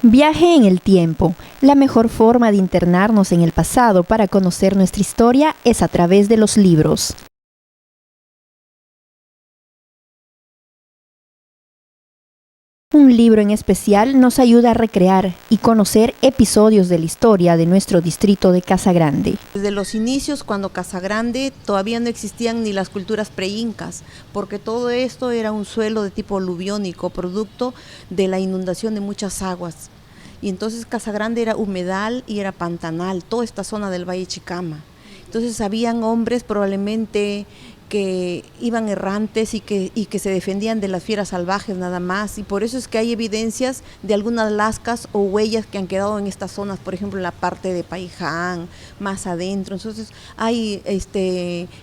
Viaje en el tiempo. La mejor forma de internarnos en el pasado para conocer nuestra historia es a través de los libros. Un libro en especial nos ayuda a recrear y conocer episodios de la historia de nuestro distrito de Casagrande. Desde los inicios, cuando Casagrande todavía no existían ni las culturas preincas, porque todo esto era un suelo de tipo aluviónico, producto de la inundación de muchas aguas. Y entonces Casagrande era humedal y era pantanal, toda esta zona del Valle Chicama. Entonces habían hombres probablemente que iban errantes y que se defendían de las fieras salvajes nada más, y por eso es que hay evidencias de algunas lascas o huellas que han quedado en estas zonas, por ejemplo en la parte de Paiján, más adentro. Entonces hay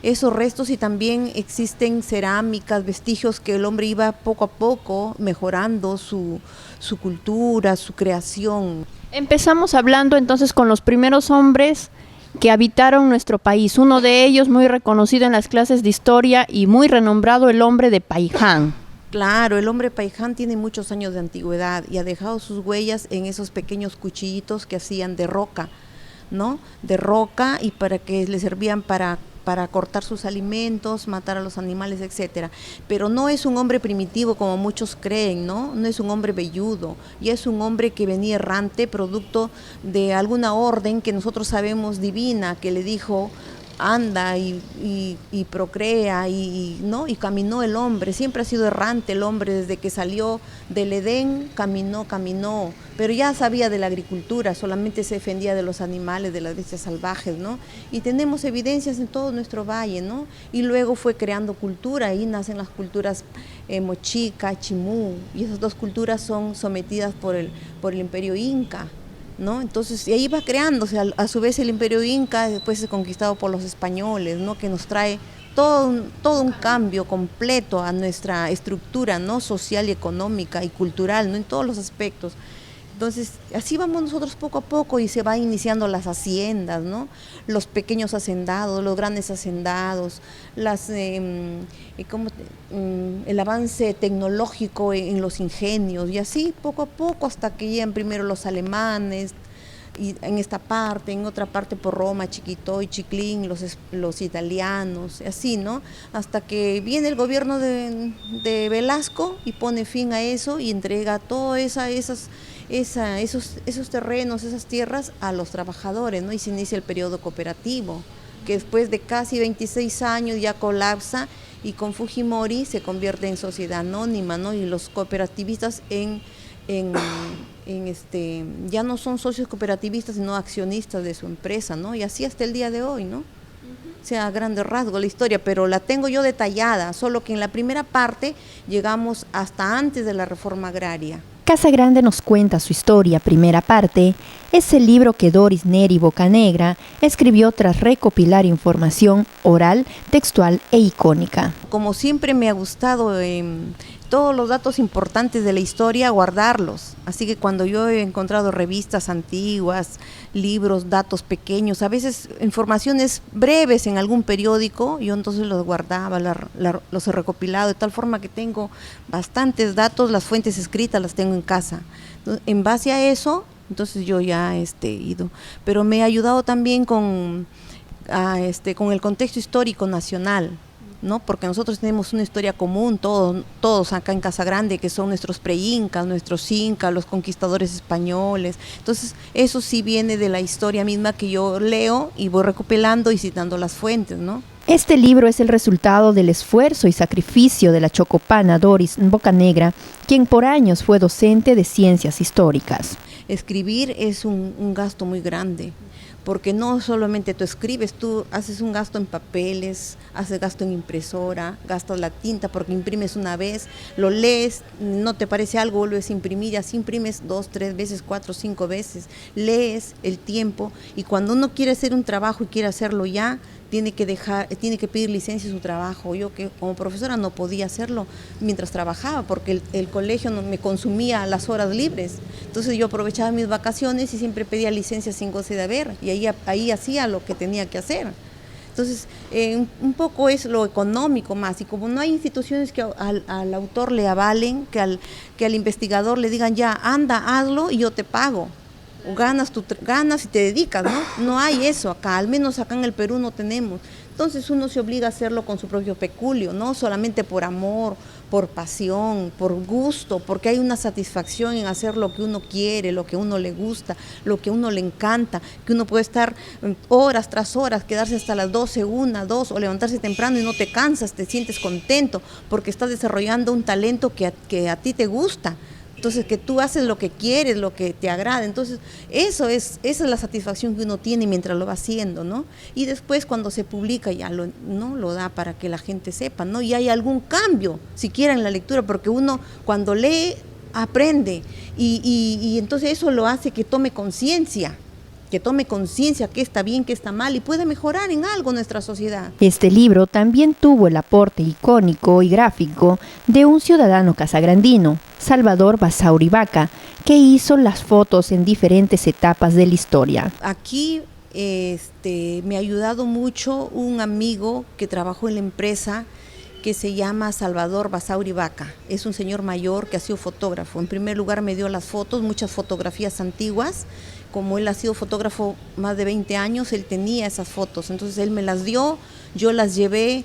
esos restos, y también existen cerámicas, vestigios que el hombre iba poco a poco mejorando su cultura, su creación. Empezamos hablando entonces con los primeros hombres que habitaron nuestro país. Uno de ellos muy reconocido en las clases de historia y muy renombrado, el hombre de Paiján. Claro, el hombre Paiján tiene muchos años de antigüedad y ha dejado sus huellas en esos pequeños cuchillitos que hacían de roca, ¿no? De roca, y para que le servían para cortar sus alimentos, matar a los animales, etcétera. Pero no es un hombre primitivo como muchos creen, ¿no? No es un hombre velludo, y es un hombre que venía errante, producto de alguna orden que nosotros sabemos divina, que le dijo: anda y procrea, ¿no? Y caminó el hombre. Siempre ha sido errante el hombre, desde que salió del Edén, caminó, pero ya sabía de la agricultura, solamente se defendía de los animales, de las bestias salvajes, ¿no? Y tenemos evidencias en todo nuestro valle, ¿no? Y luego fue creando cultura, ahí nacen las culturas Mochica, Chimú, y esas dos culturas son sometidas por el Imperio Inca, ¿no? Entonces, y ahí va creándose, a su vez el Imperio Inca después es conquistado por los españoles, ¿no? Que nos trae todo un cambio completo a nuestra estructura, ¿no? Social y económica y cultural, ¿no? En todos los aspectos. Entonces, así vamos nosotros poco a poco, y se va iniciando las haciendas, ¿no? Los pequeños hacendados, los grandes hacendados, el avance tecnológico en los ingenios, y así poco a poco hasta que llegan primero los alemanes, y en esta parte, en otra parte por Roma, Chiquitoy, Chiclín, los italianos, así, ¿no? Hasta que viene el gobierno de Velasco y pone fin a eso y entrega todos esos terrenos, esas tierras a los trabajadores, ¿no? Y se inicia el periodo cooperativo, que después de casi 26 años ya colapsa, y con Fujimori se convierte en sociedad anónima, ¿no? Y los cooperativistas ya no son socios cooperativistas, sino accionistas de su empresa, ¿no? Y así hasta el día de hoy, ¿no? O sea, a grandes rasgos la historia, pero la tengo yo detallada, solo que en la primera parte llegamos hasta antes de la reforma agraria. Casagrande nos cuenta su historia, primera parte, es el libro que Doris Neri Bocanegra escribió tras recopilar información oral, textual e icónica. Como siempre me ha gustado todos los datos importantes de la historia, guardarlos. Así que cuando yo he encontrado revistas antiguas, libros, datos pequeños, a veces informaciones breves en algún periódico, yo entonces los guardaba, los he recopilado de tal forma que tengo bastantes datos, las fuentes escritas las tengo en casa. En base a eso, entonces yo ya he ido. Pero me ha ayudado también con el contexto histórico nacional, ¿no? Porque nosotros tenemos una historia común, todos acá en Casagrande, que son nuestros preincas, nuestros incas, los conquistadores españoles. Entonces, eso sí viene de la historia misma que yo leo y voy recopilando y citando las fuentes, ¿no? Este libro es el resultado del esfuerzo y sacrificio de la chocopana Doris Bocanegra, quien por años fue docente de ciencias históricas. Escribir es un gasto muy grande, porque no solamente tú escribes, tú haces un gasto en papeles, haces gasto en impresora, gastas la tinta porque imprimes una vez, lo lees, no te parece algo, vuelves a imprimir, y así imprimes 2, 3 veces, 4, 5 veces, lees el tiempo, y cuando uno quiere hacer un trabajo y quiere hacerlo ya, tiene que pedir licencia de su trabajo. Yo, que como profesora no podía hacerlo mientras trabajaba, porque el colegio me consumía las horas libres. Entonces yo aprovechaba mis vacaciones y siempre pedía licencia sin goce de haber, y ahí hacía lo que tenía que hacer. Entonces, un poco es lo económico más, y como no hay instituciones que al autor le avalen, que al investigador le digan, ya, anda, hazlo y yo te pago, o ganas y te dedicas, ¿no? No hay eso acá, al menos acá en el Perú no tenemos. Entonces uno se obliga a hacerlo con su propio peculio, no solamente por amor, por pasión, por gusto, porque hay una satisfacción en hacer lo que uno quiere, lo que a uno le gusta, lo que a uno le encanta, que uno puede estar horas tras horas, quedarse hasta las 12, 1, 2, o levantarse temprano y no te cansas, te sientes contento, porque estás desarrollando un talento que a ti te gusta. Entonces, que tú haces lo que quieres, lo que te agrada. Entonces, esa es la satisfacción que uno tiene mientras lo va haciendo, ¿no? Y después, cuando se publica, ya no lo da para que la gente sepa, ¿no? Y hay algún cambio, siquiera en la lectura, porque uno cuando lee, aprende. Y entonces eso lo hace que tome conciencia que está bien, que está mal, y puede mejorar en algo nuestra sociedad. Este libro también tuvo el aporte icónico y gráfico de un ciudadano casagrandino, Salvador Basauri Vaca, que hizo las fotos en diferentes etapas de la historia. Aquí me ha ayudado mucho un amigo que trabajó en la empresa, que se llama Salvador Basauri Vaca. Es un señor mayor que ha sido fotógrafo. En primer lugar me dio las fotos, muchas fotografías antiguas. Como él ha sido fotógrafo más de 20 años, él tenía esas fotos. Entonces él me las dio, yo las llevé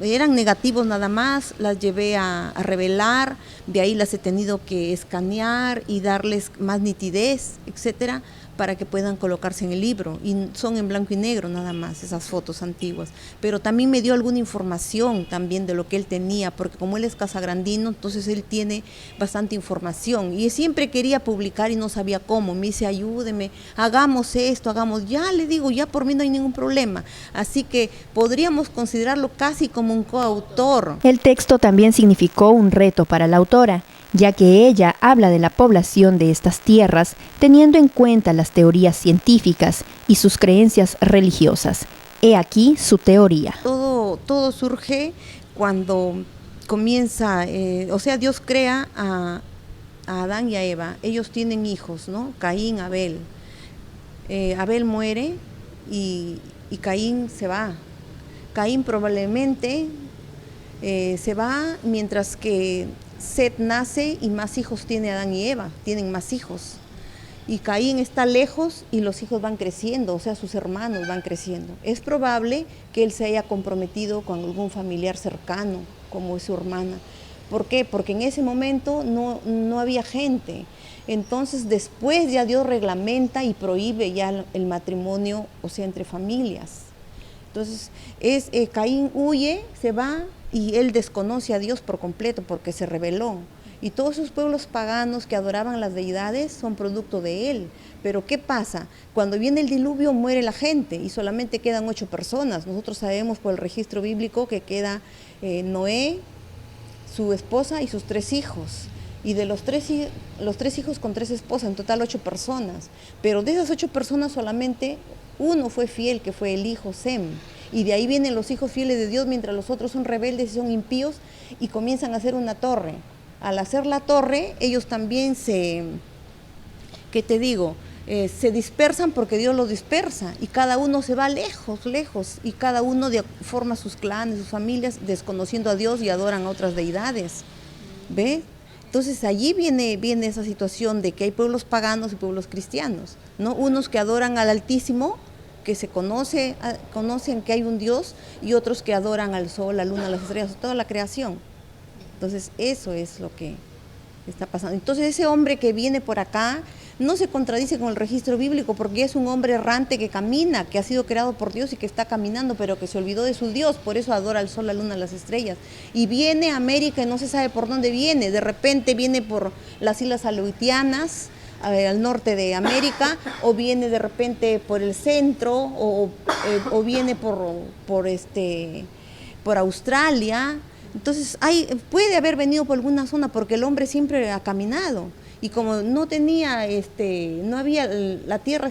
eran negativos nada más, las llevé a revelar, de ahí las he tenido que escanear y darles más nitidez, etcétera, para que puedan colocarse en el libro, y son en blanco y negro nada más esas fotos antiguas, pero también me dio alguna información también de lo que él tenía, porque como él es casagrandino, entonces él tiene bastante información, y siempre quería publicar y no sabía cómo. Me dice, ayúdeme, hagamos esto, ya le digo, ya por mí no hay ningún problema, así que podríamos considerarlo casi como un coautor. El texto también significó un reto para la autora, ya que ella habla de la población de estas tierras teniendo en cuenta las teorías científicas y sus creencias religiosas. He aquí su teoría. Todo surge cuando comienza, Dios crea a Adán y a Eva. Ellos tienen hijos, ¿no? Caín, Abel. Abel muere y Caín se va. Caín probablemente se va, mientras que Set nace y más hijos tiene Adán y Eva, tienen más hijos. Y Caín está lejos y los hijos van creciendo, o sea, sus hermanos van creciendo. Es probable que él se haya comprometido con algún familiar cercano, como es su hermana. ¿Por qué? Porque en ese momento no había gente. Entonces después ya Dios reglamenta y prohíbe ya el matrimonio, o sea, entre familias. Entonces Caín huye, se va, y él desconoce a Dios por completo porque se rebeló. Y todos esos pueblos paganos que adoraban las deidades son producto de él. Pero ¿qué pasa? Cuando viene el diluvio muere la gente y solamente quedan 8 personas. Nosotros sabemos por el registro bíblico que queda Noé, su esposa y sus 3 hijos. Y de los tres hijos con 3 esposas, en total 8 personas. Pero de esas 8 personas solamente uno fue fiel, que fue el hijo Sem. Y de ahí vienen los hijos fieles de Dios, mientras los otros son rebeldes y son impíos y comienzan a hacer una torre. Al hacer la torre, ellos también se dispersan porque Dios los dispersa y cada uno se va lejos, y cada uno forma sus clanes, sus familias, desconociendo a Dios, y adoran a otras deidades. ¿Ve? Entonces allí viene esa situación de que hay pueblos paganos y pueblos cristianos, ¿no? Unos que adoran al Altísimo, que se conocen que hay un Dios, y otros que adoran al sol, la luna, las estrellas, toda la creación. Entonces eso es lo que está pasando. Entonces ese hombre que viene por acá no se contradice con el registro bíblico, porque es un hombre errante que camina, que ha sido creado por Dios y que está caminando, pero que se olvidó de su Dios, por eso adora al sol, la luna, las estrellas. Y viene a América y no se sabe por dónde viene, de repente viene por las Islas Aleutianas, al norte de América, o viene de repente por el centro, o viene por Australia. Entonces puede haber venido por alguna zona, porque el hombre siempre ha caminado, y como no tenía, la tierra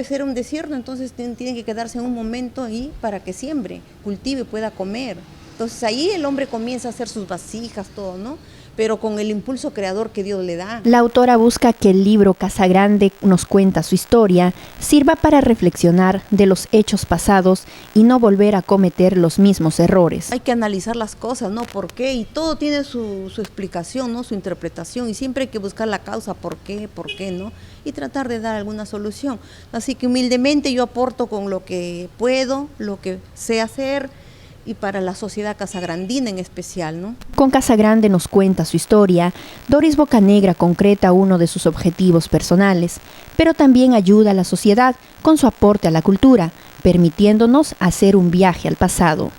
era un desierto, entonces tiene que quedarse en un momento ahí para que siembre, cultive, pueda comer. Entonces ahí el hombre comienza a hacer sus vasijas, todo, ¿no? pero con el impulso creador que Dios le da. La autora busca que el libro Casagrande nos cuenta su historia sirva para reflexionar de los hechos pasados y no volver a cometer los mismos errores. Hay que analizar las cosas, ¿no? ¿Por qué? Y todo tiene su explicación, ¿no? Su interpretación, y siempre hay que buscar la causa, ¿por qué, no? Y tratar de dar alguna solución. Así que humildemente yo aporto con lo que puedo, lo que sé hacer, y para la sociedad casagrandina en especial, ¿no? Con Casagrande nos cuenta su historia, Doris Bocanegra concreta uno de sus objetivos personales, pero también ayuda a la sociedad con su aporte a la cultura, permitiéndonos hacer un viaje al pasado.